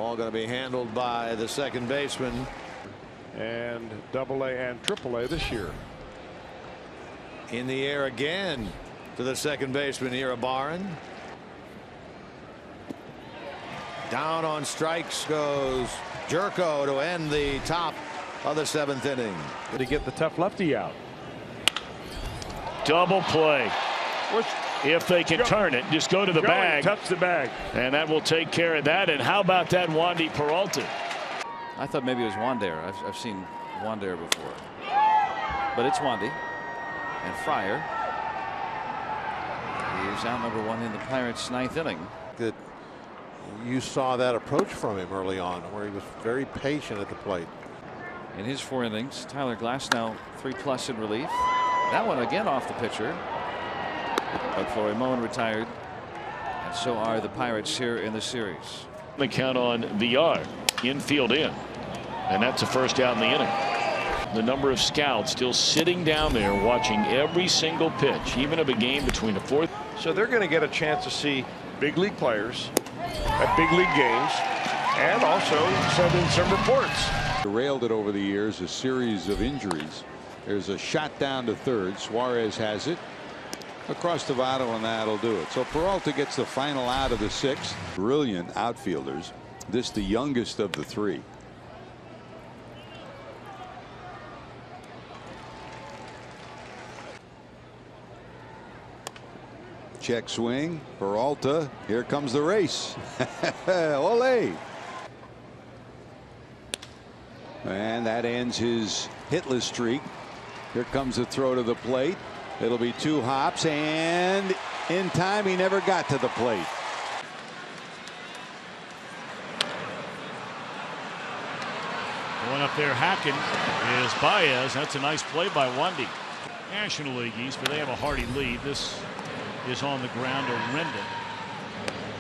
All going to be handled by the second baseman. And AA and AAA this year. In the air again to the second baseman, Iribarren. Down on strikes goes Jerko to end the top of the 7th inning. To get the tough lefty out. Double play. If they can turn it, just go to the bag. Touch the bag. And that will take care of that. And how about that Wandy Peralta? I thought maybe it was Wandair. I've seen Wandair before. But it's Wandy. And Fryer. He's out number 1 in the Pirates' 9th inning. That you saw that approach from him early on, where he was very patient at the plate. In his 4 innings, Tyler Glasnow 3+ in relief. That one again off the pitcher. But Flory Moen retired. And so are the Pirates here in the series. The count on VR. Infield in. And that's a first out in the inning. The number of scouts still sitting down there watching every single pitch, even of a game between the 4th. So they're going to get a chance to see big league players at big league games, and also send in some reports. Derailed it over the years, a series of injuries. There's a shot down to third. Suarez has it across the Votto, and that'll do it. So Peralta gets the final out of the 6th. Brilliant outfielders. This the youngest of the 3. Check swing. Peralta. Here comes the race. Ole. And that ends his hitless streak. Here comes the throw to the plate. It'll be 2 hops, and in time he never got to the plate. Going up there hacking is Baez. That's a nice play by Wandy. National League East, but they have a hearty lead. This is on the ground to Rendon.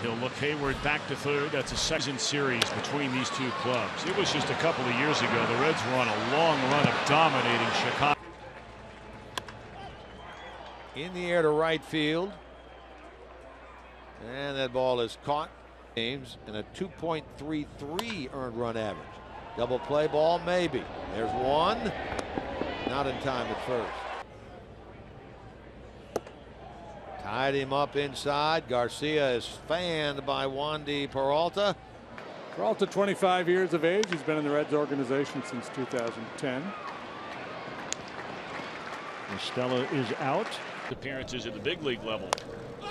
He'll look Hayward back to third. That's a second series between these 2 clubs. It was just a couple of years ago. The Reds were on a long run of dominating Chicago. In the air to right field. And that ball is caught. Games and a 2.33 earned run average. Double play ball, maybe. There's one. Not in time at first. Tied him up inside. Garcia is fanned by Wandy Peralta. Peralta, 25 years of age. He's been in the Reds organization since 2010. Stella is out. Appearances at the big league level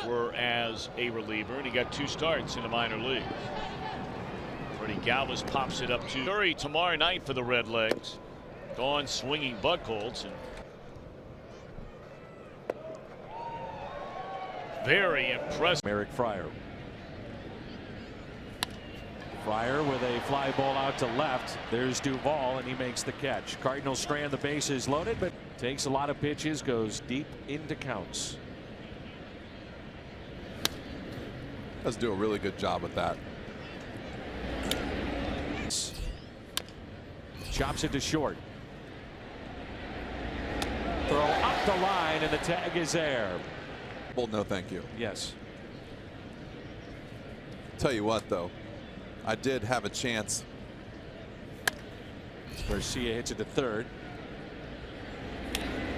were as a reliever, and he got 2 starts in the minor leagues. Freddie Galvis pops it up to Curry tomorrow night for the Redlegs. Gone swinging Buchholz, and very impressive. Eric Fryer. Fryer with a fly ball out to left. There's Duvall, and he makes the catch. Cardinals strand, the bases loaded, but takes a lot of pitches, goes deep into counts. Does do a really good job with that. Chops it to short. Throw up the line, and the tag is there. Well, no thank you. Yes. Tell you what, though, I did have a chance. Garcia hits it to third.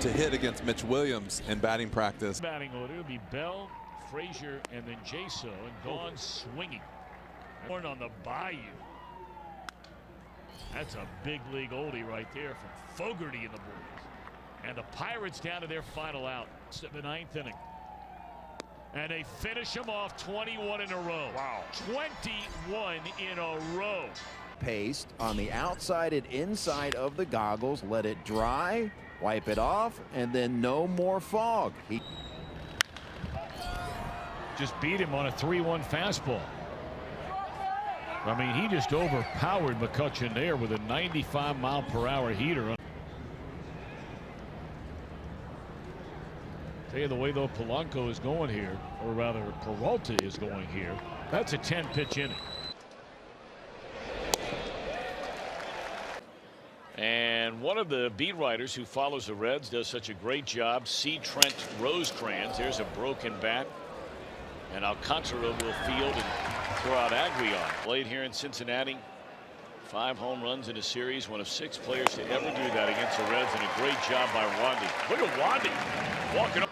To hit against Mitch Williams in batting practice. Batting order would be Bell, Frazier, and then Jaso, and gone swinging. Born on the Bayou. That's a big league oldie right there from Fogarty and the boys. And the Pirates down to their final out. It's the 9th inning. And they finish them off 21 in a row. Wow. 21 in a row. Paste on the outside and inside of the goggles. Let it dry, wipe it off, and then no more fog. He just beat him on a 3-1 fastball. I mean, he just overpowered McCutchen there with a 95-mile-per-hour heater. Tell you the way though Polanco is going here, or rather Peralta is going here, that's a 10-pitch inning. And one of the beat writers who follows the Reds does such a great job, C. Trent Rosecrans. There's a broken bat, and Alcantara will field and Throw out Aguilar. Played here in Cincinnati. 5 home runs in a series. One of 6 players to ever do that against the Reds, and a great job by Wandy. Look at Wandy walking up.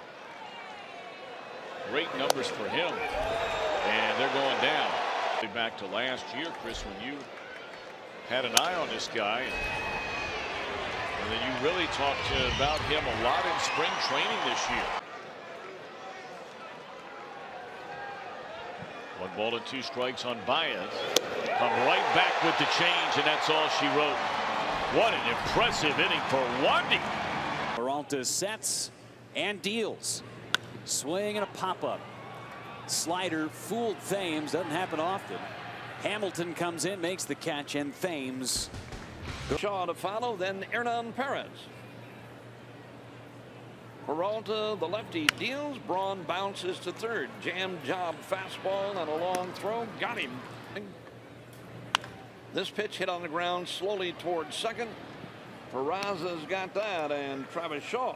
Great numbers for him. And they're going down. Back to last year, Chris, when you had an eye on this guy. And then you really talked about him a lot in spring training this year. 1 ball and 2 strikes on Baez. Come right back with the change, and that's all she wrote. What an impressive inning for Wandy. Peralta sets and deals. Swing and a pop-up. Slider fooled Thames. Doesn't happen often. Hamilton comes in, makes the catch, and Thames. Shaw to follow, then Hernan Perez. Peralta, the lefty, deals. Braun bounces to third. Jam job fastball and a long throw. Got him. This pitch hit on the ground slowly towards second. Peraza's got that, and Travis Shaw.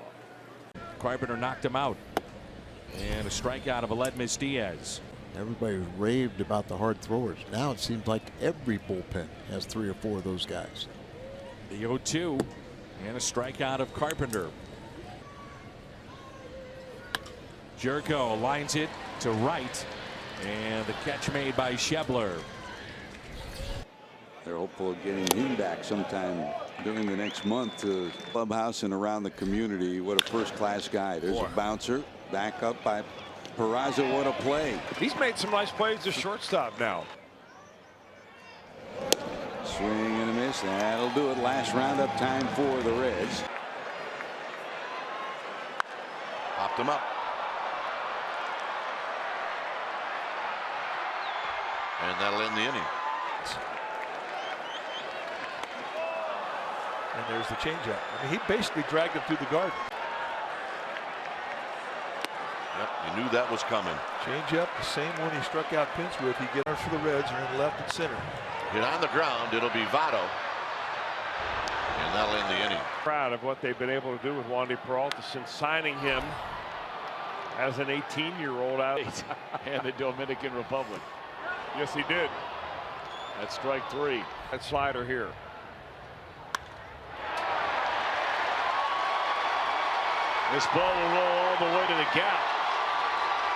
Carpenter knocked him out. And a strikeout of Aledmys Diaz. Everybody raved about the hard throwers. Now it seems like every bullpen has 3 or 4 of those guys. The 0-2 and a strikeout of Carpenter. Jerko lines it to right, and the catch made by Schebler. They're hopeful of getting him back sometime during the next month to clubhouse and around the community. What a first-class guy. There's a bouncer. Back up by Peraza. What a play. He's made some nice plays to shortstop now. Swing and a miss. That'll do it. Last roundup time for the Reds. Popped him up. And that'll end the inning. And there's the changeup. I mean, he basically dragged him through the garden. Yep, you knew that was coming. Changeup, the same one he struck out Pence with. He gets for the Reds are in left and center. Hit on the ground. It'll be Votto. And that'll end the inning. Proud of what they've been able to do with Wandy Peralta since signing him as an 18-year-old out And the Dominican Republic. Yes, he did. That's strike 3. That slider here. This ball will roll all the way to the gap.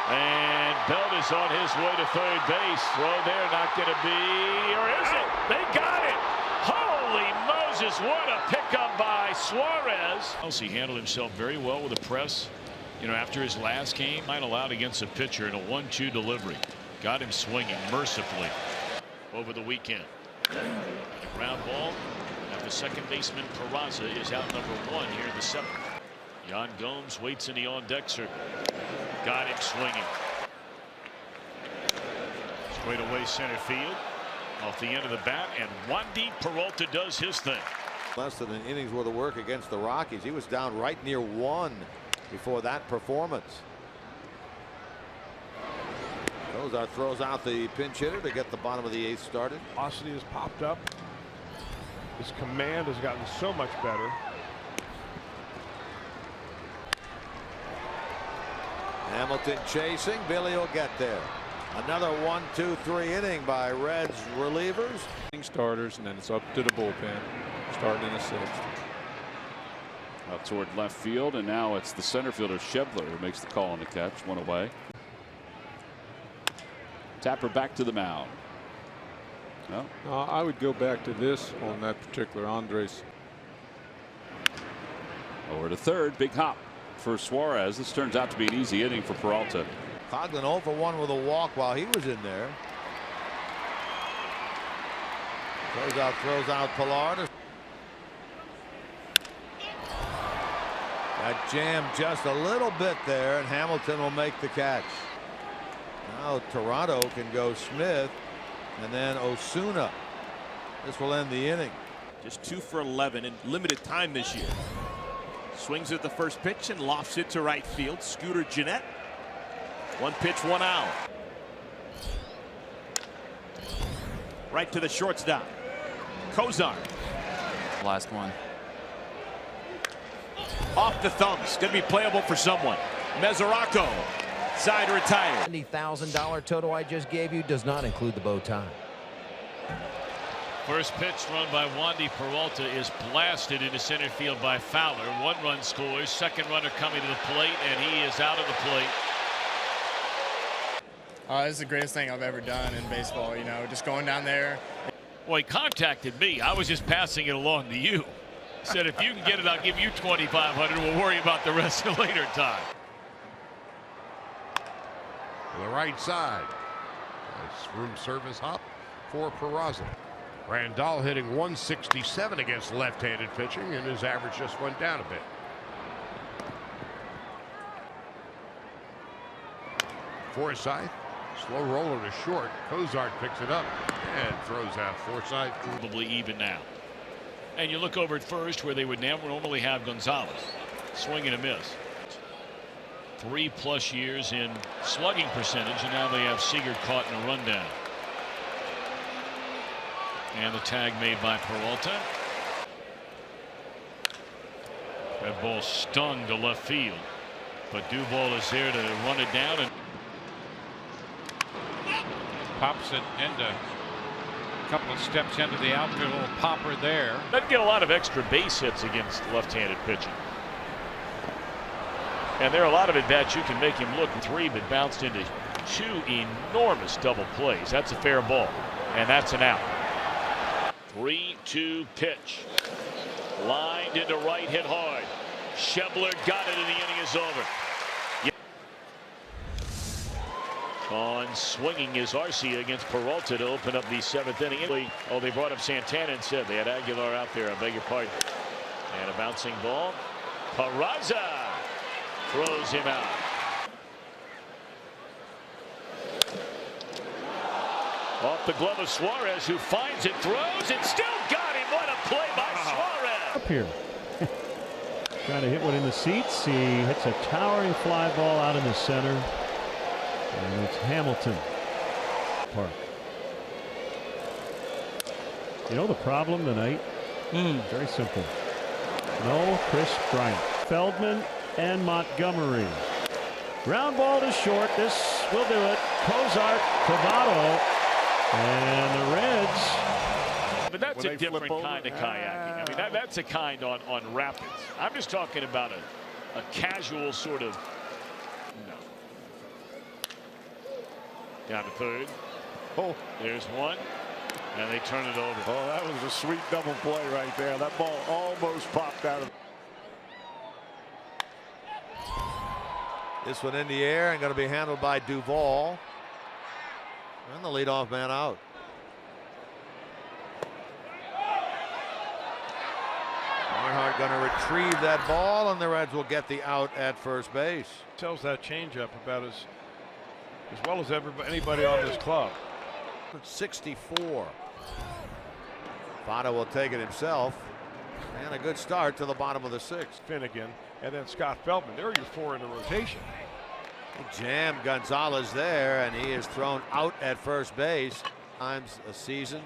And Belt is on his way to third base. Throw there, not going to be, or is it? They got it. Holy Moses, what a pickup by Suarez. He handled himself very well with the press. You know, after his last game, 9 allowed against a pitcher in a 1-2 delivery. Got him swinging mercifully over the weekend. And a ground ball. Now the second baseman Peraza is out number 1 here in the 7th. Yan Gomes waits in the on-deck circle. Got him swinging. Straight away center field. Off the end of the bat, and Wandy Peralta does his thing. Less than an inning's worth of work against the Rockies. He was down right near 1 before that performance. Cozart throws out the pinch hitter to get the bottom of the 8th started. Velocity has popped up. His command has gotten so much better. Hamilton chasing. Billy will get there. Another 1-2-3 inning by Reds relievers. Starters, and then it's up to the bullpen. Starting in the 6th. Out toward left field, and now it's the center fielder Schebler who makes the call on the catch. 1 away. Tapper back to the mound. No? I would go back to this on that particular Andres. Over to third. Big hop for Suarez. This turns out to be an easy inning for Peralta. Coghlan 0 for 1 with a walk while he was in there. Throws out Pilar. That jammed just a little bit there, and Hamilton will make the catch. Now Toronto can go Smith and then Osuna. This will end the inning. Just 2 for 11 in limited time this year. Swings at the first pitch and lofts it to right field. Scooter Gennett. 1 pitch, 1 out. Right to the shortstop. Cozart. Last one. Off the thumbs. Going to be playable for someone. Mesoraco Side retired. $70,000 total I just gave you does not include the bow tie. First pitch run by Wandy Peralta is blasted into center field by Fowler. 1 run scores. Second runner coming to the plate, and he is out of the plate. This is the greatest thing I've ever done in baseball, you know, just going down there. Well, he contacted me. I was just passing it along to you. Said, if you can get it, I'll give you $2,500. We'll worry about the rest at a later time. To the right side. Nice room service hop for Peraza. Randall hitting 167 against left-handed pitching, and his average just went down a bit. Forsythe, slow roller to short. Cozart picks it up and throws out Forsythe. Probably even now. And you look over at first where they would normally have Gonzalez. Swing and a miss. 3+ years in slugging percentage, and now they have Seager caught in a rundown. And the tag made by Peralta. That ball stung to left field, but Duvall is there to run it down and pops it into a couple of steps into the outfield. A little popper there. Doesn't get a lot of extra base hits against left-handed pitching. And there are a lot of at-bats you can make him look. 3, but bounced into 2 enormous double plays. That's a fair ball, and that's an out. 3-2 pitch. Lined into right, hit hard. Schebler got it, and the inning is over. On swinging is Arcia against Peralta to open up the 7th inning. Oh, they brought up Santana and said they had Aguilar out there. I beg your pardon. And a bouncing ball. Peraza throws him out. Off the glove of Suarez, who finds it, throws it, still got him. What a play by Suarez. Up here. Trying to hit one in the seats. He hits a towering fly ball out in the center. And it's Hamilton Park. You know the problem tonight? Very simple. No Chris Bryant. Feldman and Montgomery. Ground ball to short. This will do it. Cozart, Cravado, and the Reds. But that's a different kind of kayaking. I mean, that's a kind on rapids. I'm just talking about a casual sort of. Down to third. Oh, there's one. And they turn it over. Oh, that was a sweet double play right there. That ball almost popped out of. This one in the air and going to be handled by Duvall. And the leadoff man out. Barnhart going to retrieve that ball, and the Reds will get the out at first base. Tells that changeup about as well as anybody on this club. 64. Votto will take it himself. And a good start to the bottom of the 6th. Finnegan and then Scott Feldman. There are your 4 in the rotation. He jammed Gonzalez there, and he is thrown out at first base. Times a season.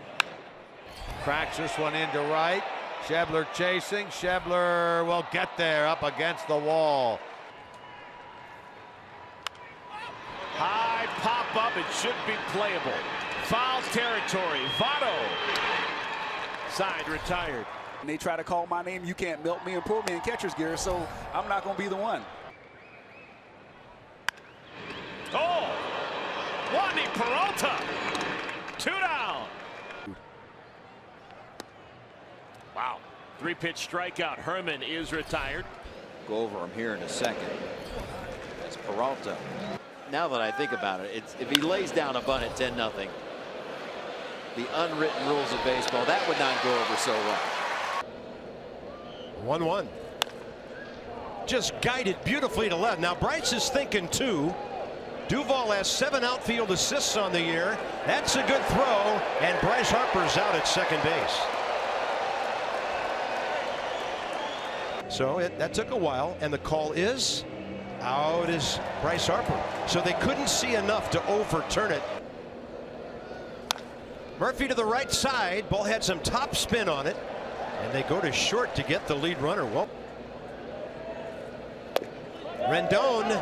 Cracks this one into right. Schebler chasing. Schebler will get there up against the wall. High pop up. It should be playable. Foul territory. Votto. Side retired. And they try to call my name. You can't milk me and pull me in catcher's gear, so I'm not going to be the one. Oh! Wandy Peralta. 2 down. Wow. 3-pitch strikeout. Herman is retired. Go over him here in a second. That's Peralta. Now that I think about it, if he lays down a bunt at 10-0, the unwritten rules of baseball, that would not go over so well. 1-1. Just guided beautifully to left. Now Bryce is thinking too. Duvall has 7 outfield assists on the year. That's a good throw, and Bryce Harper's out at second base. So that took a while, and the call is out is Bryce Harper. So they couldn't see enough to overturn it. Murphy to the right side. Ball had some top spin on it, and they go to short to get the lead runner. Well, Rendon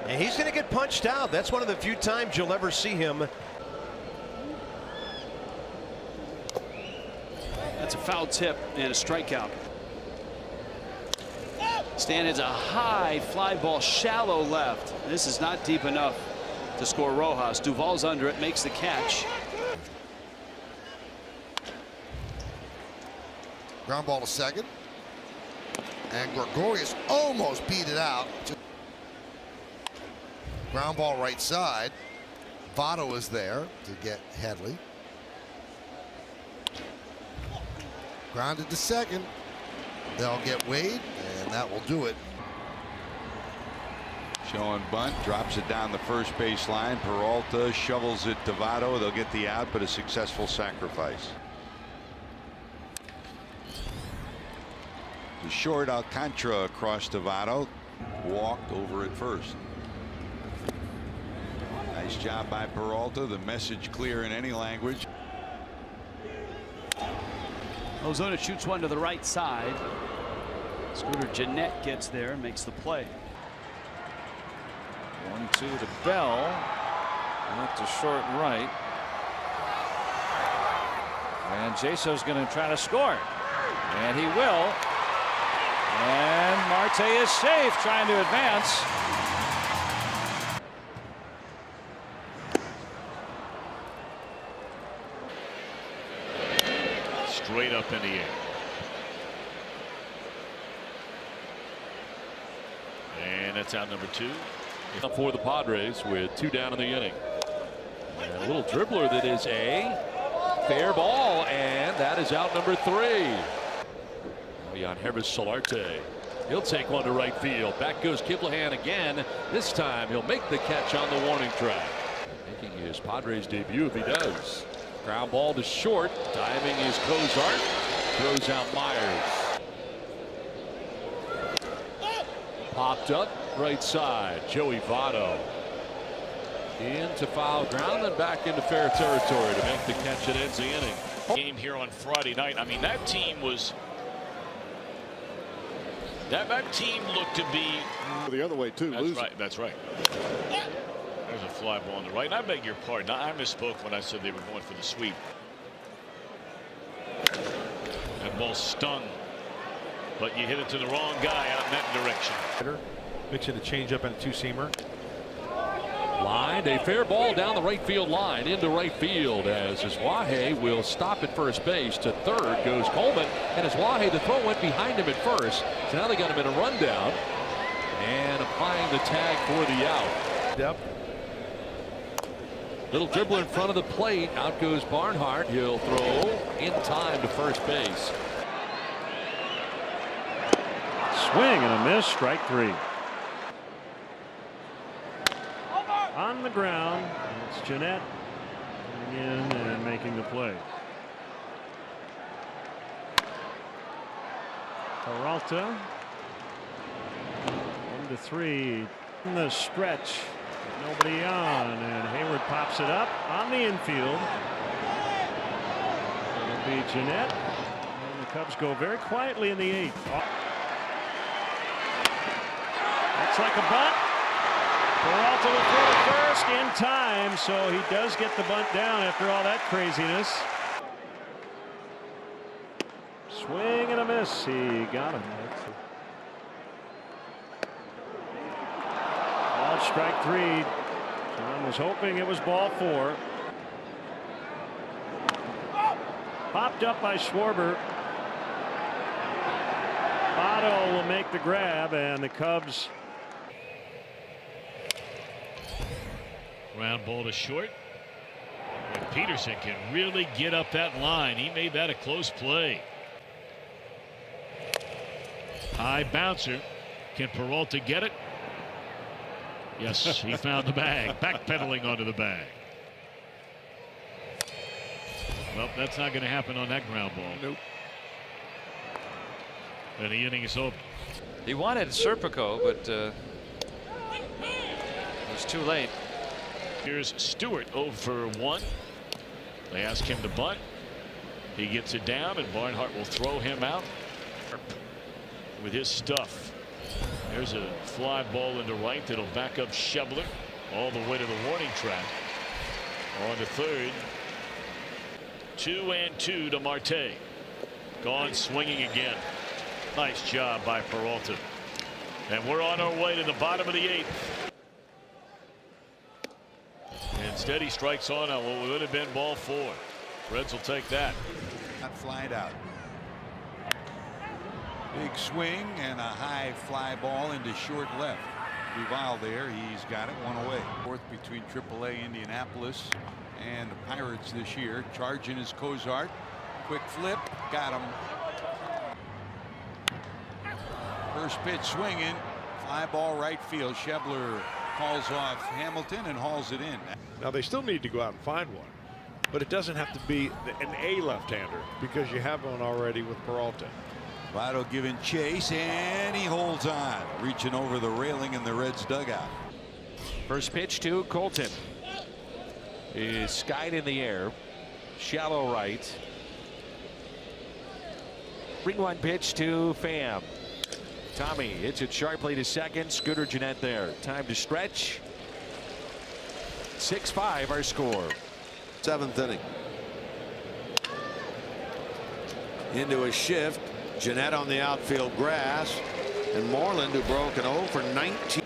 And he's going to get punched out. That's one of the few times you'll ever see him. That's a foul tip and a strikeout. Stanton's a high fly ball, shallow left. This is not deep enough to score Rojas. Duvall's under it, makes the catch. Ground ball to second. And Gregorius almost beat it out. Ground ball right side. Votto is there to get Headley. Grounded to second. They'll get Wade, and that will do it. Showing bunt, drops it down the first base line. Peralta shovels it to Votto. They'll get the out, but a successful sacrifice. The short Alcantara across to Votto. Walked over at first. Nice job by Peralta. The message clear in any language. Ozuna shoots one to the right side. Scooter Jeanette gets there and makes the play. 1-2 to Bell. Out to short right. And Jaso's going to try to score. And he will. And Marte is safe, trying to advance. Straight up in the air. And that's out number 2. For the Padres with 2 down in the inning. And a little dribbler that is a fair ball, and that is out number 3. Jan Hervis Solarte. He'll take one to right field. Back goes Kiblahan again. This time he'll make the catch on the warning track. Making his Padres debut if he does. Ground ball to short. Diving is Cozart. Throws out Myers. Popped up right side. Joey Votto. Into foul ground and back into fair territory to make the catch that ends the inning. Game here on Friday night. I mean, that team was. That team looked to be the other way too. That's right. That's right. There's a fly ball on the right. And I beg your pardon. I misspoke when I said they were going for the sweep. That ball stung, but you hit it to the wrong guy out in that direction. Mixing a changeup and a two-seamer. Lined a fair ball down the right field line into right field as Iswahe will stop at first base. To third goes Coleman, and Iswahe, the throw went behind him at first. So now they got him in a rundown and applying the tag for the out. Yep. Little dribble in front of the plate. Out goes Barnhart. He'll throw in time to first base. Swing and a miss. Strike 3. On the ground, it's Jeanette coming in and making the play. Peralta 1-3 in the stretch. Nobody on, and Hayward pops it up on the infield. It'll be Jeanette, and the Cubs go very quietly in the 8th. Looks like a bunt. Peralta will throw it first in time, so he does get the bunt down after all that craziness. Swing and a miss. He got him. Ball strike 3. John was hoping it was ball 4. Popped up by Schwarber. Votto will make the grab, and the Cubs. Ground ball to short. And Peterson can really get up that line. He made that a close play. High bouncer. Can Peralta get it? Yes, he found the bag. Backpedaling onto the bag. Well, that's not going to happen on that ground ball. Nope. And the inning is over. He wanted Serpico, but it was too late. Here's Stewart 0 for 1. They ask him to bunt. He gets it down, and Barnhart will throw him out with his stuff. There's a fly ball into right that'll back up Shebler all the way to the warning track. On to third. 2-2 to Marte. Gone swinging again. Nice job by Peralta. And we're on our way to the bottom of the 8th. Instead, he strikes on what would have been ball 4. Reds will take that. Not flied out. Big swing and a high fly ball into short left. Duval there. He's got it one away. Fourth between AAA Indianapolis and the Pirates this year. Charging is Cozart. Quick flip. Got him. First pitch swinging. Fly ball right field. Shebler calls off Hamilton and hauls it in. Now they still need to go out and find one, but it doesn't have to be an A left-hander because you have one already with Peralta. Votto giving chase, and he holds on, reaching over the railing in the Reds dugout. First pitch to Colton is skied in the air, shallow right. Ring one pitch to Pham. Tommy hits it sharply to second. Scooter Gennett there. Time to stretch. 6-5 our score. 7th inning. Into a shift. Gennett on the outfield grass. And Moreland, who broke an 0 for 19.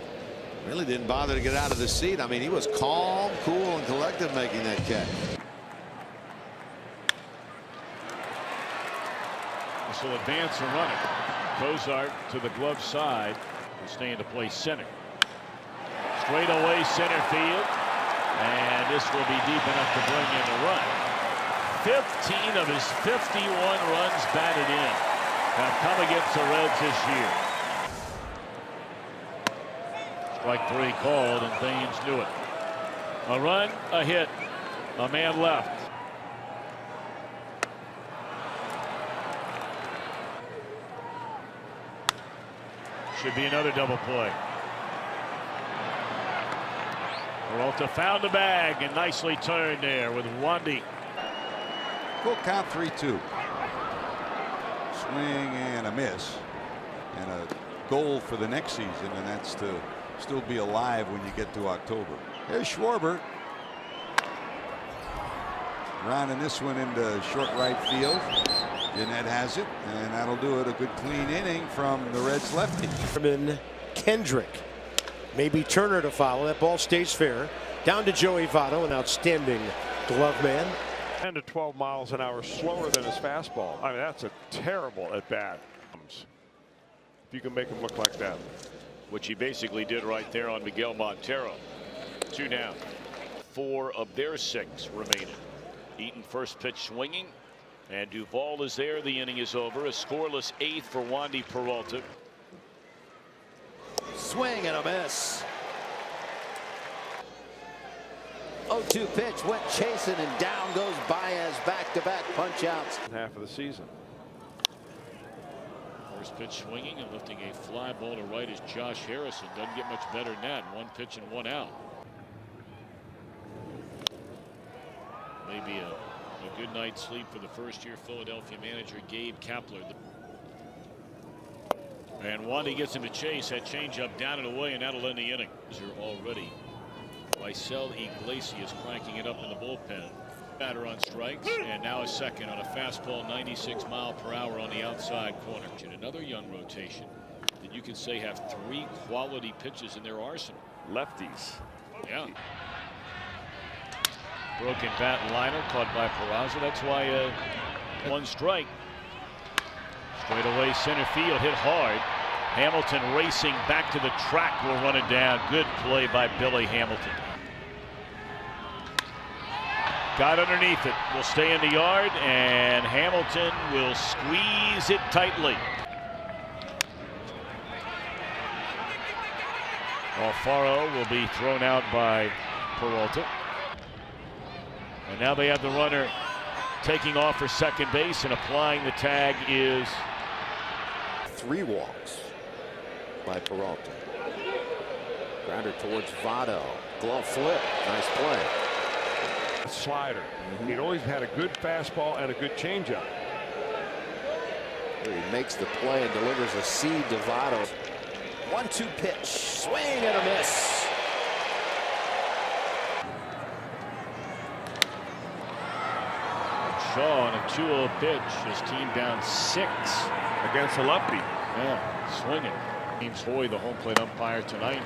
Really didn't bother to get out of the seat. I mean, he was calm, cool, and collected making that catch. This will advance and run it. Cozart to the glove side. Will stay into play center. Straight away center field. And this will be deep enough to bring in the run. 15 of his 51 runs batted in have come against the Reds this year. Strike 3 called, and Thames knew it. A run, a hit, a man left. Should be another double play. Peralta found the bag and nicely turned there with Wandy. Full count 3-2. Swing and a miss. And a goal for the next season, and that's to still be alive when you get to October. There's Schwarber. Rounding this one into short right field. Gennett has it, and that'll do it. A good clean inning from the Reds lefty. Kendrick. Maybe Turner to follow. That ball stays fair. Down to Joey Votto, an outstanding glove man. 10 to 12 miles an hour slower than his fastball. I mean, that's a terrible at bat. If you can make him look like that. Which he basically did right there on Miguel Montero. 2 down. 4 of their 6 remaining. Eaton first pitch swinging. And Duvall is there. The inning is over. A scoreless 8th for Wandy Peralta. Swing and a miss. 0-2 pitch went chasing, and down goes Baez. Back-to-back punch outs. Half of the season. First pitch swinging and lifting a fly ball to right is Josh Harrison. Doesn't get much better than that. 1 pitch and 1 out. Maybe a good night's sleep for the first-year Philadelphia manager Gabe Kapler. And Wandy gets him to chase. That changeup down and away, and that'll end the inning. Already. Lysel Iglesias cranking it up in the bullpen. Batter on strikes, and now a second on a fastball 96 mph on the outside corner. And another young rotation that you could say have 3 quality pitches in their arsenal. Lefties. Yeah. Broken bat liner caught by Peraza. That's why 1 strike. Straight away center field, hit hard. Hamilton racing back to the track, will run it down. Good play by Billy Hamilton. Got underneath it, will stay in the yard, and Hamilton will squeeze it tightly. Alfaro will be thrown out by Peralta. And now they have the runner taking off for second base, and applying the tag is 3 walks by Peralta. Grounder towards Votto. Glove flip. Nice play. Slider. He'd always had a good fastball and a good changeup. He makes the play and delivers a seed to Votto. 1-2 pitch. Swing and a miss. Shaw on a 2-0 pitch. His team down 6 against a lefty. Yeah, swinging. James Hoy, the home plate umpire tonight,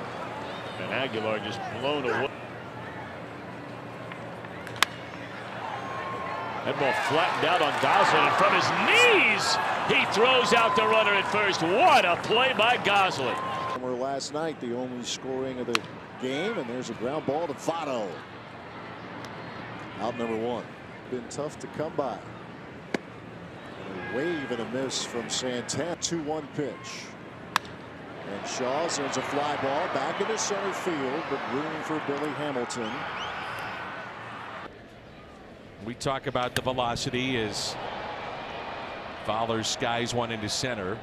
and Aguilar just blown away. That ball flattened out on Gosselin, and from his knees, he throws out the runner at first. What a play by Gosselin. Last night, the only scoring of the game, and there's a ground ball to Votto. Out number 1. Been tough to come by. And a wave and a miss from Santana. 2-1 pitch. And Shaw sends a fly ball back into center field, but room for Billy Hamilton. We talk about the velocity as Fowler skies one into center.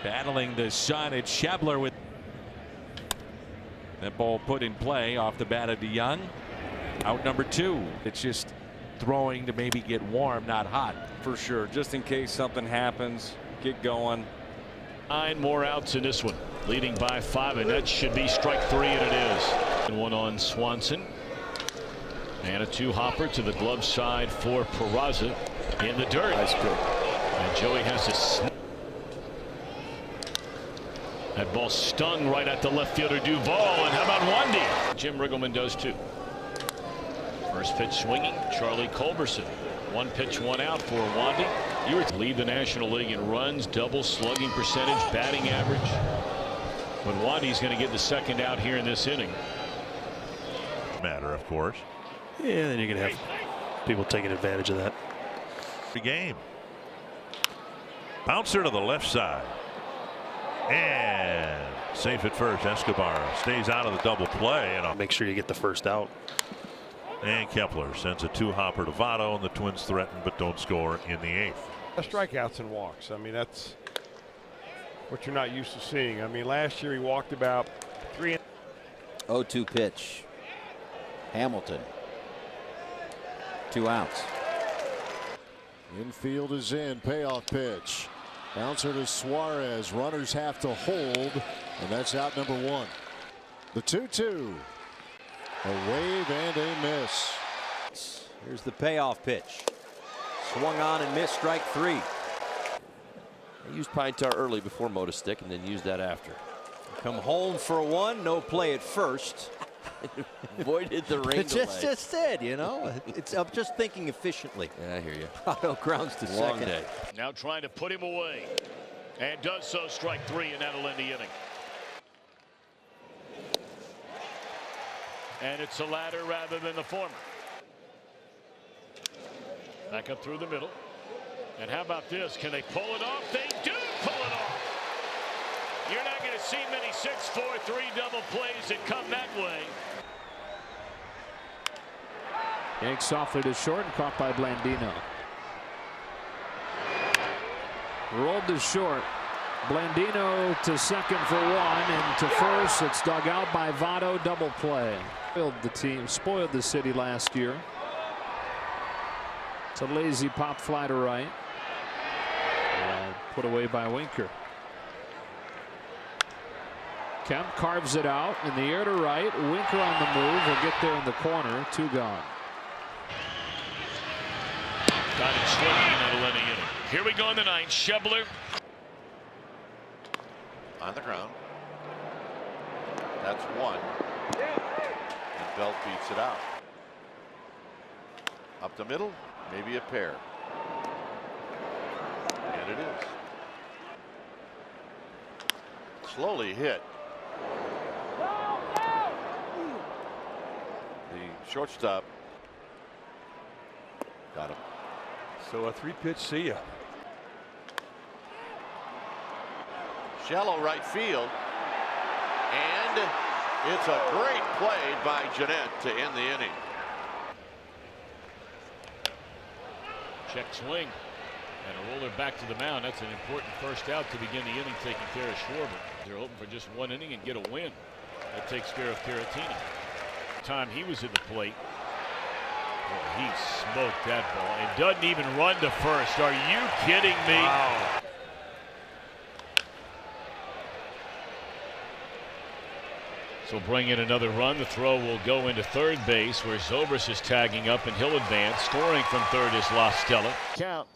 Battling the sun at Shebler with that ball put in play off the bat of DeYoung. Out number 2. It's just throwing to maybe get warm, not hot. For sure, just in case something happens, get going. 9 more outs in this one, leading by 5, and that should be strike 3, and it is. And 1 on Swanson. And a 2-hopper to the glove side for Peraza in the dirt. Nice pitch. And Joey has to snap. That ball stung right at the left fielder Duvall, and how about Wandy? Jim Riggleman does too. First pitch swinging, Charlie Culberson. 1 pitch, 1 out for Wandy. You were to lead the National League in runs, double, slugging percentage, batting average. But Wandy's going to get the second out here in this inning. Matter, of course. Yeah, then you're going to have people taking advantage of that. The game. Bouncer to the left side. And safe at first. Escobar stays out of the double play. And make sure you get the first out. And Kepler sends a 2-hopper to Votto, and the Twins threaten but don't score in the 8th. Strikeouts and walks. I mean, that's what you're not used to seeing. I mean, last year he walked about 3. 0-2 pitch. Hamilton. 2 outs. Infield is in. Payoff pitch. Bouncer to Suarez. Runners have to hold, and that's out number 1. The 2-2. A wave and a miss. Here's the payoff pitch. Swung on and missed, strike 3. I used Pine Tar early before Motor Stick and then used that after. Come home for 1, no play at first. Avoided the rain delay. Just said, you know, I'm just thinking efficiently. Yeah, I hear you. Prado grounds to Long second. day. Now trying to put him away, and does so, strike 3, and that'll end the inning. And it's the latter rather than the former. Back up through the middle. And how about this? Can they pull it off? They do pull it off. You're not going to see many 6-4-3 double plays that come that way. Yanked softly to short and caught by Blandino. Rolled to short. Blandino to second for 1, and to first. It's dug out by Votto. Double play. Spoiled the team, spoiled the city last year. It's a lazy pop fly to right. Put away by Winker. Kemp carves it out in the air to right. Winker on the move. Will get there in the corner. 2 gone. Got it swinging, and that'll end the inning. Here we go in the 9th. Shebler On the ground. That's 1. And Belt beats it out. Up the middle, maybe a pair. And it is. Slowly hit. The shortstop got him. So a 3-pitch see ya. Shallow right field. And it's a great play by Jeanette to end the inning. check swing. And a roller back to the mound. That's an important first out to begin the inning, taking care of Schwarber. They're hoping for just 1 inning and get a win. That takes care of Caratini. Time he was at the plate. Boy, he smoked that ball and doesn't even run to first. Are you kidding me? Wow. will bring in another run. The throw will go into third base where Zobrist is tagging up and he'll advance. Scoring from third is La Stella. Count.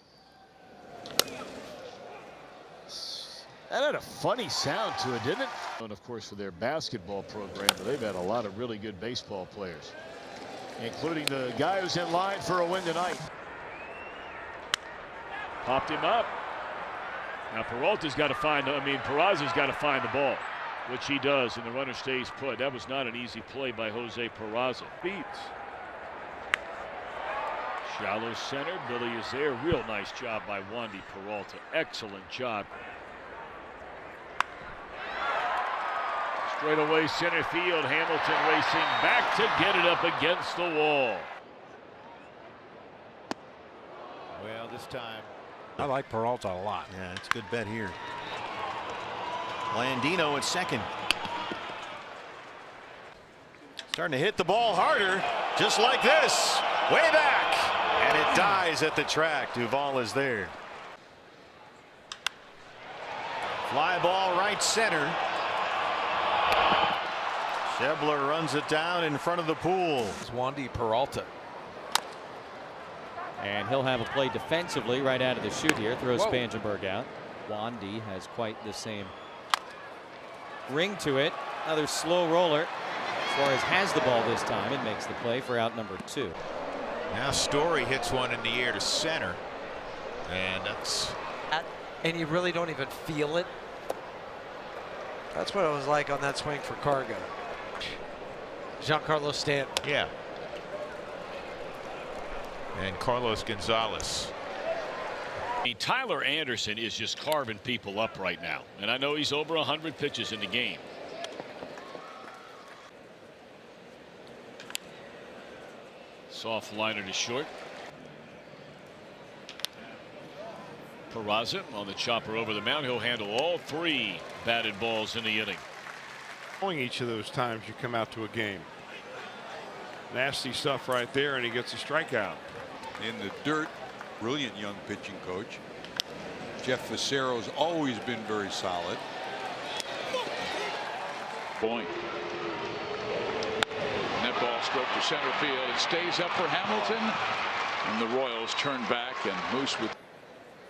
That had a funny sound to it, didn't it? And of course for their basketball program, but they've had a lot of really good baseball players, including the guy who's in line for a win tonight. Popped him up. Now Peralta's got to Peraza's got to find the ball, which he does, and the runner stays put. That was not an easy play by Jose Peraza. Beats. Shallow center. Billy is there. Real nice job by Wandy Peralta. Excellent job. Straight away center field. Hamilton racing back to get it up against the wall. Well, this time I like Peralta a lot. Yeah, it's a good bet here. Blandino at second. Starting to hit the ball harder, just like this. Way back. And it dies at the track. Duvall is there. Fly ball right center. Shebler runs it down in front of the pool. It's Wandy Peralta. And he'll have a play defensively right out of the chute here. Throws Spangenberg out. Wandy has quite the same ring to it. Another slow roller. Suarez has the ball this time and makes the play for out number 2. Now Story hits one in the air to center. And that's... And you really don't even feel it. That's what it was like on that swing for Cargo. Giancarlo Stanton. Yeah. And Carlos Gonzalez. Tyler Anderson is just carving people up right now, and I know he's over 100 pitches in the game. Soft liner to short. Peraza on the chopper over the mound. He'll handle all 3 batted balls in the inning. Each of those times you come out to a game. Nasty stuff right there, and he gets a strikeout. In the dirt, brilliant young pitching coach. Jeff Facero's always been very solid. Point. And that ball stroked to center field. It stays up for Hamilton. And the Royals turn back, and Moose with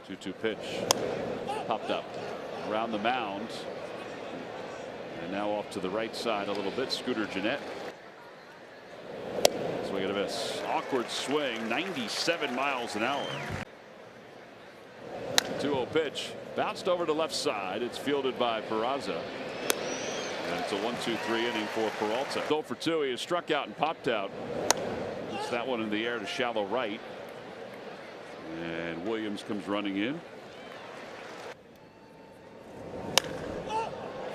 2-2 pitch. Popped up around the mound. And now off to the right side a little bit. Scooter Gennett. Swing and a miss. Awkward swing. 97 miles an hour. 2-0 pitch. Bounced over to left side. It's fielded by Peraza. And it's a 1-2-3 inning for Peralta. 0 for 2. He has struck out and popped out. It's that one in the air to shallow right. And Williams comes running in.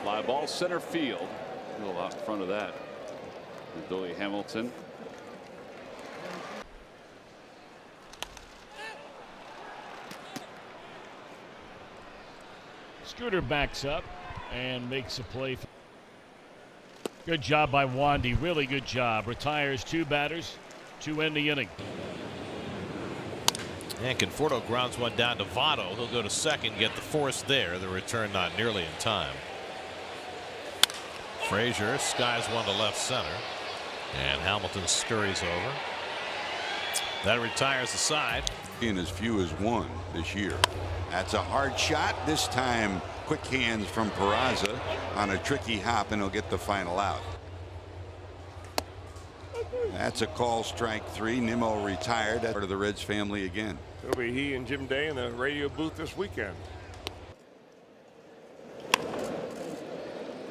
Fly ball center field. A little out in front of that. And Billy Hamilton. Scooter backs up and makes a play. Good job by Wandy. Really good job. Retires 2 batters to end the inning. And Conforto grounds one down to Votto. He'll go to second, get the force there. The return not nearly in time. Frazier skies one to left center. And Hamilton scurries over. That retires the side. In as few as 1 this year. That's a hard shot. This time quick hands from Peraza on a tricky hop, and he'll get the final out. That's a call, strike 3. Nimmo retired. That's part of the Reds family again. It'll be he and Jim Day in the radio booth this weekend.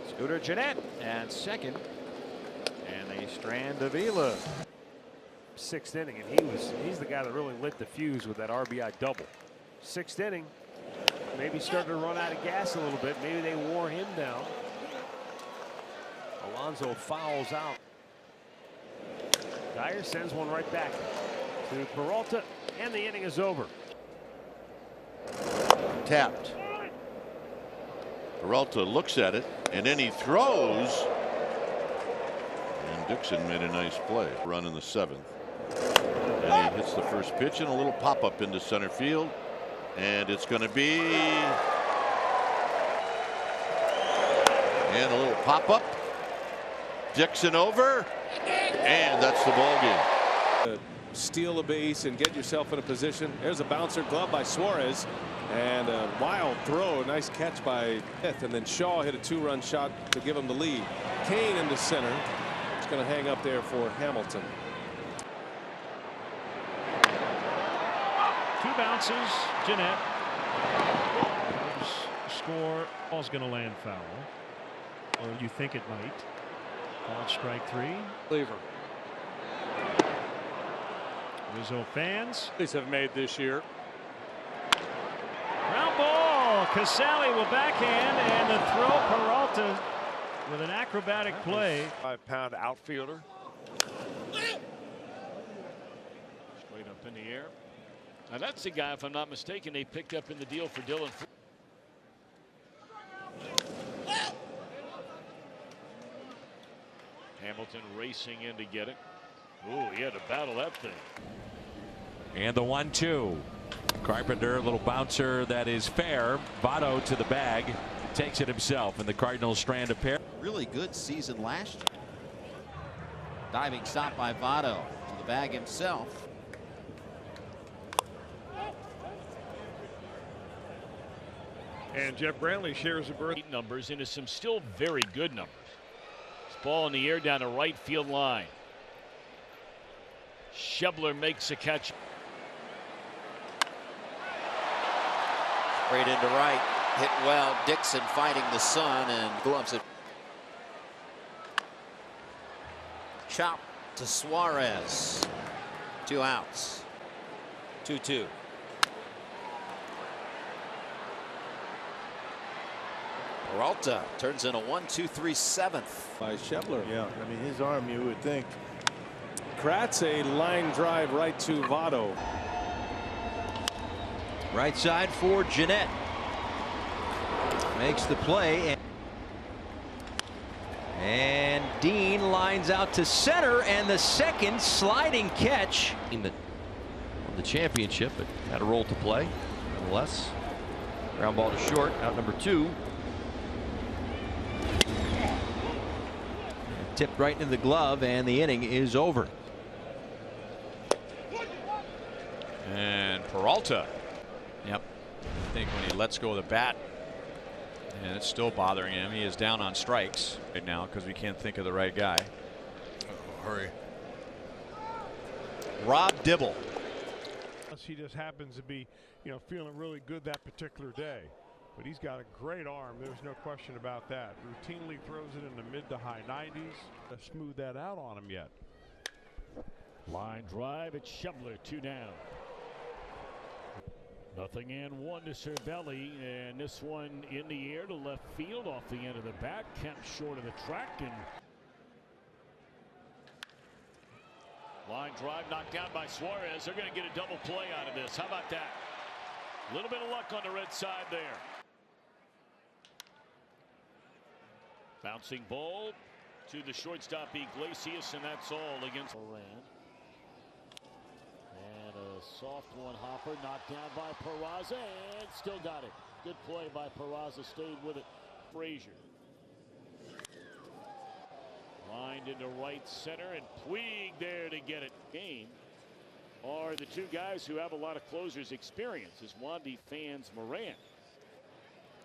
Scooter Gennett and second. And they strand Avila. 6th inning, and he's the guy that really lit the fuse with that RBI double. 6th inning, maybe started to run out of gas a little bit. Maybe they wore him down. Alonso fouls out. Dyer sends one right back to Peralta, and the inning is over. Tapped. Peralta looks at it, and then he throws. And Dixon made a nice play. Run in the 7th. And he hits the first pitch and a little pop up into center field. And it's going to be. And a little pop up. Dixon over, and that's the ball game. Steal a base and get yourself in a position. There's a bouncer glove by Suarez, and a wild throw. Nice catch by Smith, and then Shaw hit a 2-run shot to give him the lead. Kane into center. It's going to hang up there for Hamilton. 2 bounces. Jeanette. Score. Ball's going to land foul. Or you think it might. Called strike 3. Cleaver. Rizzo fans. These have made this year. Ground ball. Casale will backhand, and the throw. Peralta with an acrobatic play. 5-pound outfielder. Straight up in the air. Now that's the guy, if I'm not mistaken, they picked up in the deal for Dylan. Hamilton racing in to get it. Ooh, he had to battle that thing. And the 1-2. Carpenter, a little bouncer that is fair. Votto to the bag, takes it himself, and the Cardinals strand a pair. Really good season last year. Diving stop by Votto to the bag himself. And Jeff Brantley shares a birth numbers into some still very good numbers. This ball in the air down the right field line. Shebler makes a catch. Straight into right. Hit well. Dixon fighting the sun and gloves it. Chop to Suarez. 2 outs. 2-2. Peralta turns in a 1-2-3 7th. By Shebler. Yeah, I mean, his arm, you would think. Kratz, a line drive right to Votto. Right side for Jeanette. Makes the play. And Dean lines out to center, and the second sliding catch. That won the championship, but had a role to play nonetheless. Ground ball to short, out number 2. Tipped right into the glove, and the inning is over. And Peralta. Yep. I think when he lets go of the bat, and it's still bothering him, he is down on strikes right now because we can't think of the right guy. Hurry. Rob Dibble. He just happens to be, feeling really good that particular day. But he's got a great arm. There's no question about that. Routinely throws it in the mid to high 90s. To smooth that out on him yet. Line drive. It's Shebler. 2 down. 0-1 to Cervelli, and this one in the air to left field off the end of the bat, kept short of the track, and line drive knocked down by Suarez. They're going to get a double play out of this. How about that? A little bit of luck on the red side there. Bouncing ball to the shortstop Iglesias, and that's all against Moran. And a soft one hopper knocked down by Peraza, and still got it. Good play by Peraza, stayed with it. Frazier. Lined into right center, and Puig there to get it. Game are the 2 guys who have a lot of closers experience, as Wandy fans Moran.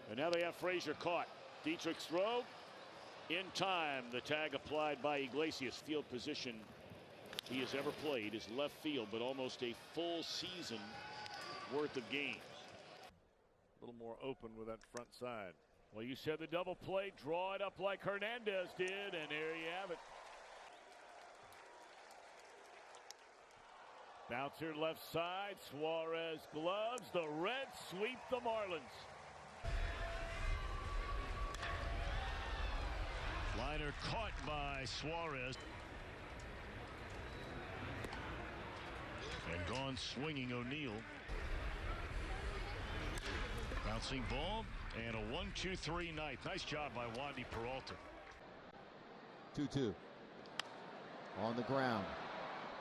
And now they have Frazier caught. Dietrich's throw in time. The tag applied by Iglesias. Field position he has ever played is left field, but almost a full season worth of games. A little more open with that front side. Well, you said the double play, draw it up like Hernandez did, and there you have it. Bouncer left side, Suarez gloves, the Reds sweep the Marlins. Liner caught by Suarez. And gone swinging O'Neill. Bouncing ball and a 1-2-3 ninth. Nice job by Wandy Peralta. 2-2. On the ground.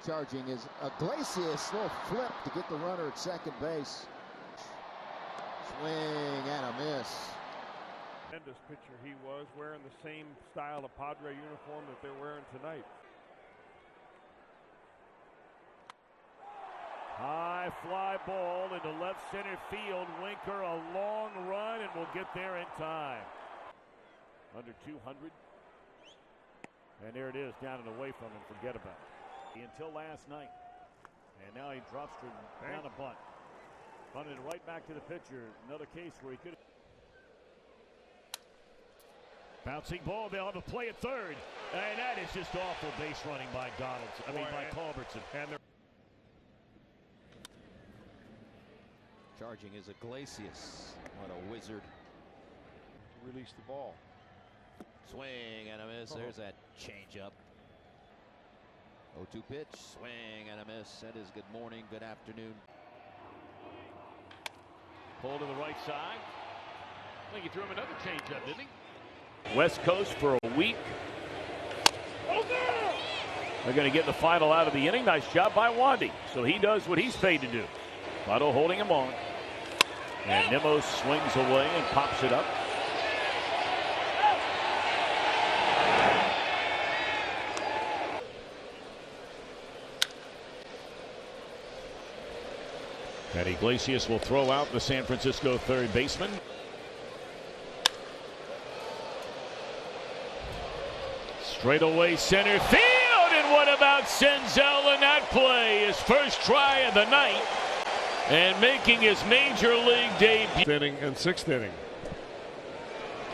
Charging is Iglesias. Little flip to get the runner at second base. Swing and a miss. Tremendous pitcher he was, wearing the same style of Padre uniform that they're wearing tonight. High fly ball into left center field. Winker, a long run, and will get there in time. Under 200. And there it is, down and away from him. Forget about it. Until last night. And now he drops down a bunt. Bunted right back to the pitcher. Another case where he could. Bouncing ball. They'll have a play at third. And that is just awful base running by by Culbertson. And Charging is Iglesias. What a wizard. Release the ball. Swing and a miss. There's that changeup. 0-2 pitch. Swing and a miss. That is good morning, good afternoon. pull to the right side. I think he threw him another changeup, didn't he? West Coast for a week. They're going to get the final out of the inning. Nice job by Wandy. So he does what he's paid to do. Votto holding him on. And Nimmo swings away and pops it up. And Iglesias will throw out the San Francisco third baseman. Straight away center field. And what about Senzel in that play? His first try of the night. And making his major league debut. Inning and sixth inning.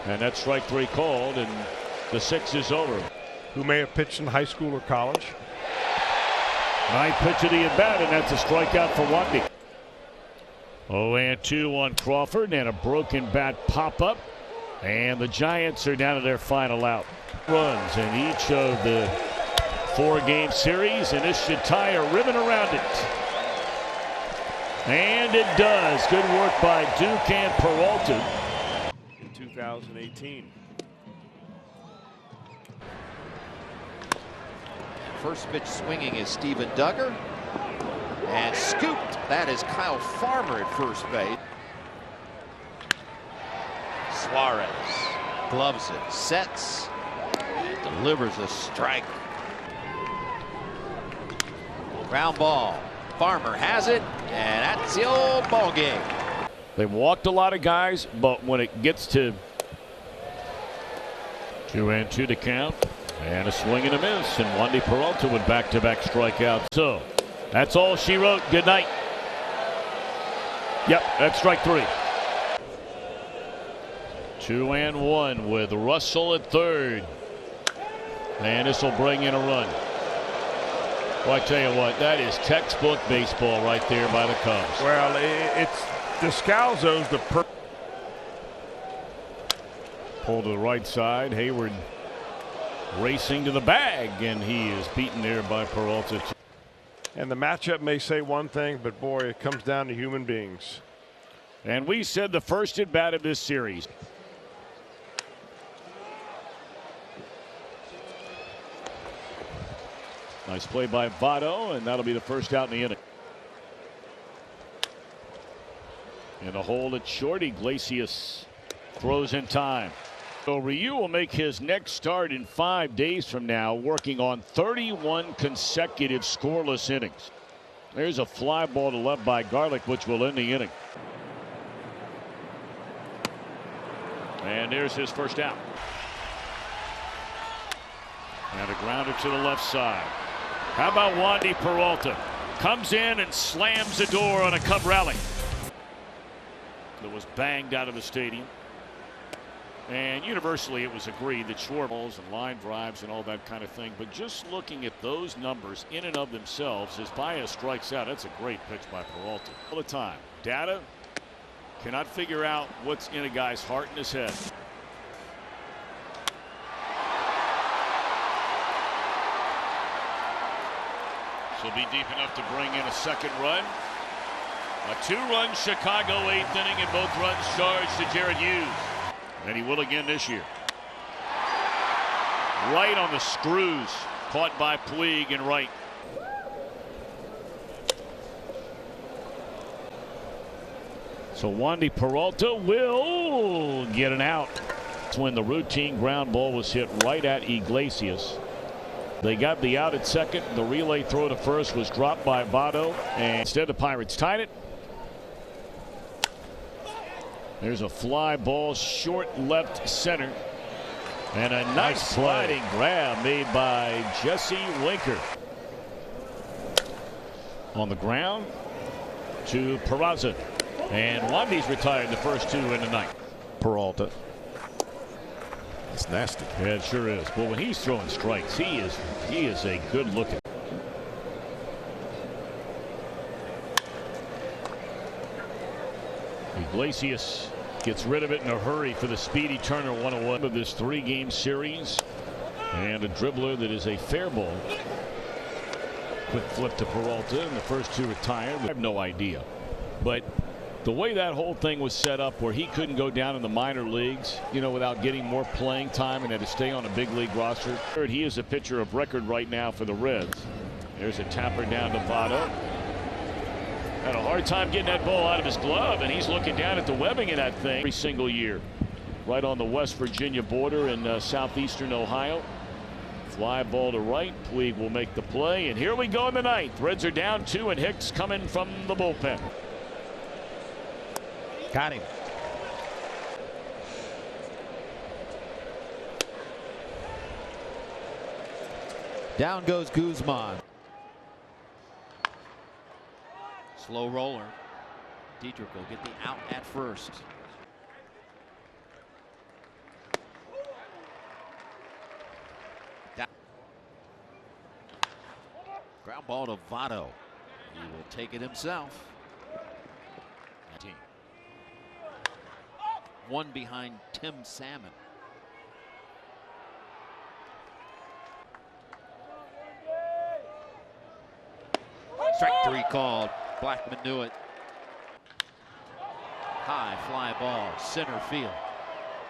And that's strike three called, and the sixth is over. Who may have pitched in high school or college. Ninth pitch of the at bat, and that's a strikeout for Wandy. 0-2 on Crawford, and a broken bat pop up. And the Giants are down to their final out. Runs in each of the 4-game series, and this should tie a ribbon around it. And it does. Good work by Duke and Peralta. In 2018. First pitch swinging is Steven Duggar. And scooped. That is Kyle Farmer at first base. Suarez gloves it, sets, delivers a strike. Ground ball. Farmer has it, and that's the old ball game. They've walked a lot of guys, but when it gets to 2-2 to count, and a swing and a miss, and Wandy Peralta with back-to-back strikeouts. So that's all she wrote. Good night. Yep, that's strike three. 2-1 with Russell at third, and this will bring in a run. Well, I tell you what, that is textbook baseball right there by the Cubs. Well, it's Descalzo's the pull to the right side. Hayward racing to the bag, and he is beaten there by Peralta. And the matchup may say one thing, but boy, it comes down to human beings. And we said the first at bat of this series. Nice play by Votto, and that'll be the first out in the inning. And a hold at short. Iglesias throws in time. So Ryu will make his next start in 5 days from now, working on 31 consecutive scoreless innings. There's a fly ball to left by Garlick, which will end the inning. And there's his first out. And a grounder to the left side. How about Wandy Peralta? Comes in and slams the door on a Cub rally. That was banged out of the stadium. And universally it was agreed that short balls and line drives and all that kind of thing. But just looking at those numbers in and of themselves, as Baez strikes out, that's a great pitch by Peralta. All the time. Data cannot figure out what's in a guy's heart and his head. She'll be deep enough to bring in a second run. A 2-run Chicago 8th inning, and both runs charged to Jared Hughes. And he will again this year. Right on the screws. Caught by Puig and right. So Wandy Peralta will get an out. That's when the routine ground ball was hit right at Iglesias. They got the out at second. The relay throw to first was dropped by Votto, and instead the Pirates tied it. There's a fly ball short left center. And a nice sliding grab made by Jesse Winker. On the ground to Peraza. And Wandy's retired the first two in the ninth. Peralta. That's nasty. Yeah, it sure is. Well, when he's throwing strikes, he is a good looking. Iglesias gets rid of it in a hurry for the speedy Turner 101 of this 3-game series. And a dribbler that is a fair ball. Quick flip to Peralta, and the first two retired. I have no idea. But the way that whole thing was set up, where he couldn't go down in the minor leagues, you know, without getting more playing time and had to stay on a big league roster. He is a pitcher of record right now for the Reds. There's a tapper down to Votto. Had a hard time getting that ball out of his glove, and he's looking down at the webbing of that thing every single year. Right on the West Virginia border in southeastern Ohio. Fly ball to right. Puig will make the play, and here we go in the ninth. Reds are down 2, and Hicks coming from the bullpen. Got him. Down goes Guzman. Slow roller. Dietrich will get the out at first. Ground ball to Votto. He will take it himself. One behind Tim Salmon. Strike 3 called. Blackman knew it. High fly ball, center field.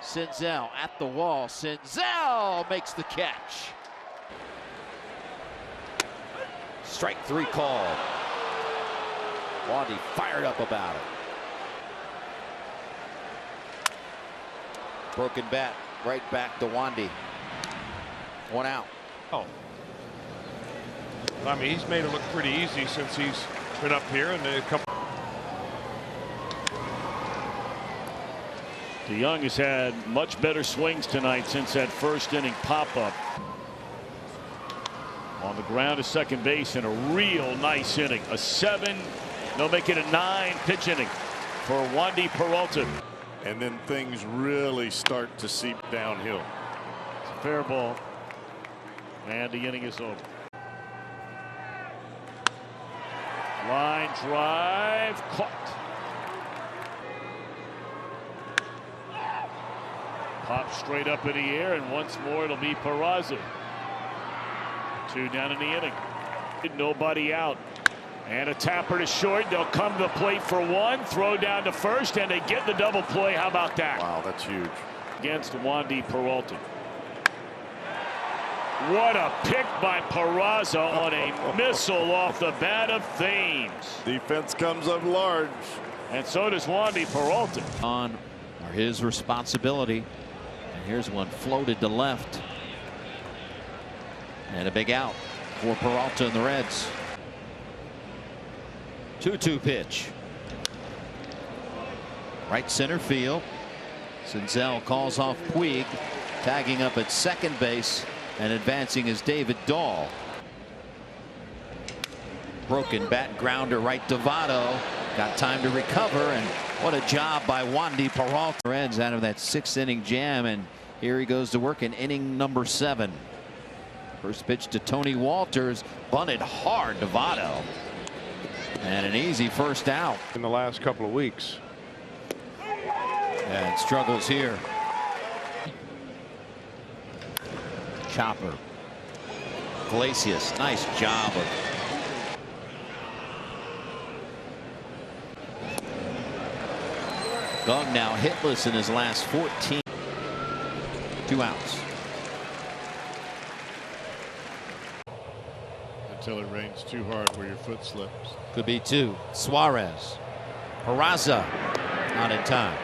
Senzel at the wall. Senzel makes the catch. Strike 3 called. Wandy fired up about it. Broken bat right back to Wandy. 1 out. Oh. I mean, he's made it look pretty easy since he's been up here, and a couple. DeYoung has had much better swings tonight since that first inning pop-up. On the ground to second base in a real nice inning. A 7, they'll make it a 9 pitch inning for Wandy Peralta. And then things really start to seep downhill. It's a fair ball. And the inning is over. Line drive caught. Pop straight up in the air, and once more it'll be Peraza. 2 down in the inning. Nobody out. And a tapper to short. They'll come to the plate for 1. Throw down to first, and they get the double play. How about that? Wow, that's huge. Against Wandy Peralta. What a pick by Peraza on a missile off the bat of Thames. Defense comes up large. And so does Wandy Peralta. On are his responsibility. And here's one floated to left. And a big out for Peralta and the Reds. 2-2 pitch. Right center field. Senzel calls off Puig. Tagging up at second base. And advancing is David Dahl. Broken bat grounder right to Votto. Got time to recover, and what a job by Wandy Peralta. Reds out of that 6th inning jam, and here he goes to work in inning number 7. First pitch to Tony Walters, bunted hard to Votto. And an easy first out. In the last couple of weeks. And struggles here. Chopper. Iglesias, nice job of Gong now hitless in his last 14. 2 outs. Until it rains too hard where your foot slips. Could be 2. Suarez. Peraza not in time.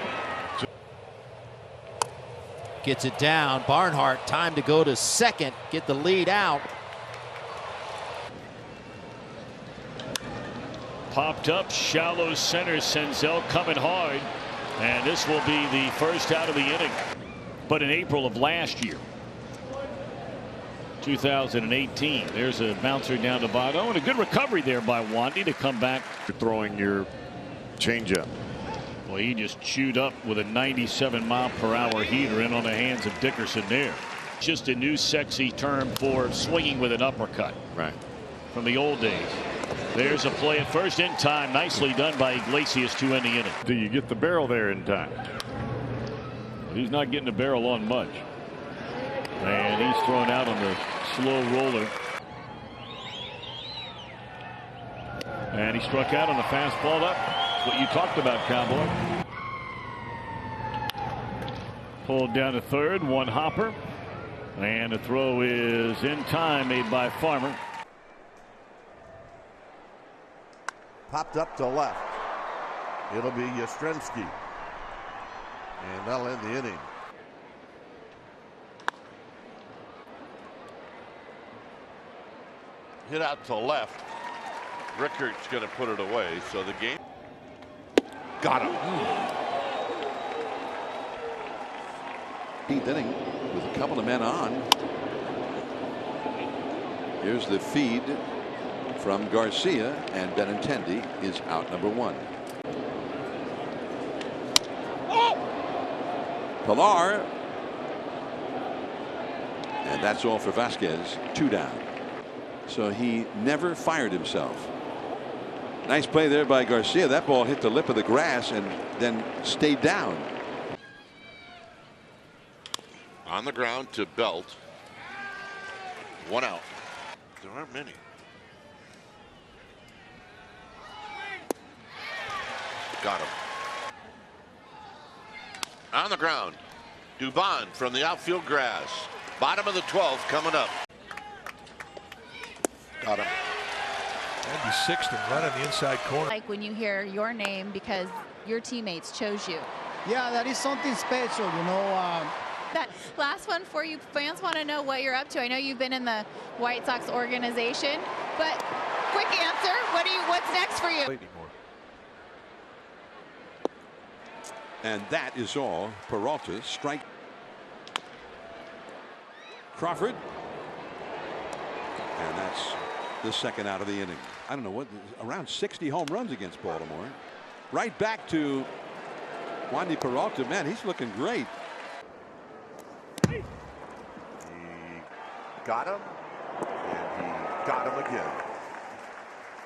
gets it down. Barnhart, time to go to second, get the lead out. Popped up, shallow center. Senzel coming hard. And this will be the first out of the inning. But in April of last year, 2018, there's a bouncer down to Votto, and a good recovery there by Wandy to come back. You're throwing your changeup. Well, he just chewed up with a 97-mile-per-hour heater in on the hands of Dickerson there. Just a new sexy term for swinging with an uppercut. Right. From the old days. There's a play at first in time. Nicely done by Iglesias to end the inning. Do you get the barrel there in time? He's not getting the barrel on much. And he's thrown out on the slow roller. And he struck out on the fastball up. That's what you talked about, Cowboy. Pulled down to third, one hopper. And the throw is in time, made by Farmer. Popped up to left. It'll be Yastrzemski. And that'll end the inning. Hit out to left. Rickert's going to put it away. So the game. Got him. 8th inning with a couple of men on. Here's the feed from Garcia, and Benintendi is out number 1. Pilar, and that's all for Vasquez. 2 down. So he never fired himself. Nice play there by Garcia. That ball hit the lip of the grass and then stayed down. On the ground to Belt. 1 out. There aren't many. Got him. On the ground. Dubon from the outfield grass. Bottom of the 12th coming up. Got him. Andy Sixton running the inside corner. Like when you hear your name because your teammates chose you. Yeah, that is something special, you know. That last one for you, fans want to know what you're up to. I know you've been in the White Sox organization, but quick answer, what's next for you? And that is all. Peralta strike. Crawford. And that's the second out of the inning. I don't know what, around 60 home runs against Baltimore. Right back to Wandy Peralta. Man, he's looking great. He got him, and he got him again.